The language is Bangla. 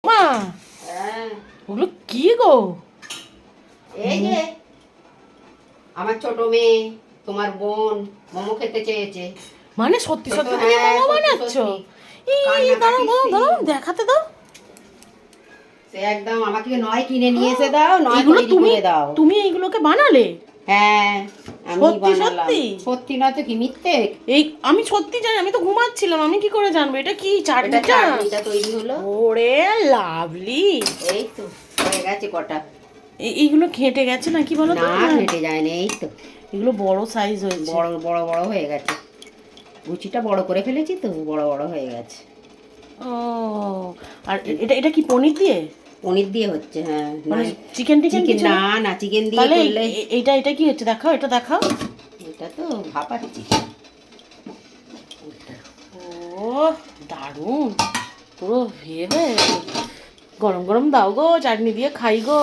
মা হ্যাঁ, ওগুলো কি গো? এই যে আমার ছোট মেয়ে তোমার বোন মোমো খেতে চেয়েছে। মানে সত্যি ছোট, সত্যি তুমি হ্যাঁ, মোমো সত্যি বানাচ্ছ? সত্যি। দাঁড়াও কান্নাকাটির দাঁড়াও দাঁড়াও, scene। দেখাতে দাও। সে একদম আমাকে নয় কিনে নিয়ে এসে দাও, নয় এইগুলো তৈরি তুমি করে দাও। তুমি এইগুলোকে বানালে? হ্যাঁ, আমি সত্যি বানালাম। সত্যি? সত্যি না তো কি মিথ্যে? এই আমি সত্যি জানি, আমি তো ঘুমাচ্ছিলাম, আমি কি করে জানবো এটা কি এটা চাটনিটা? চাটনিটা তৈরি হলো। ওরে লাভলি। এই তো হয়ে গেছে কটা। এইগুলো ঘেঁটে গেছে নাকি বলো তো? না, ঘেটে যায়নি। এই তো এগুলো বড় সাইজ হয়েছে। বড় বড় বড় হয়ে গেছে। গুচিটা বড় করে ফেলেছি তো, বড় বড় হয়ে গেছে। ও, আর এটা এটা কি পনির দিয়ে? পনির দিয়ে হচ্ছে, হ্যাঁ। মানে নয় চিকেন টিকেন চিকেন, কিছু না না, চিকেন দিয়ে তাহলে করলে। এইটা এটা কি হচ্ছে দেখাও, এটা দেখাও। এটা তো ভাপাচ্ছি। ও দারুণ, পুরো হয়ে গেছে। গরম গরম দাও গো, চাটনি দিয়ে খাই গো।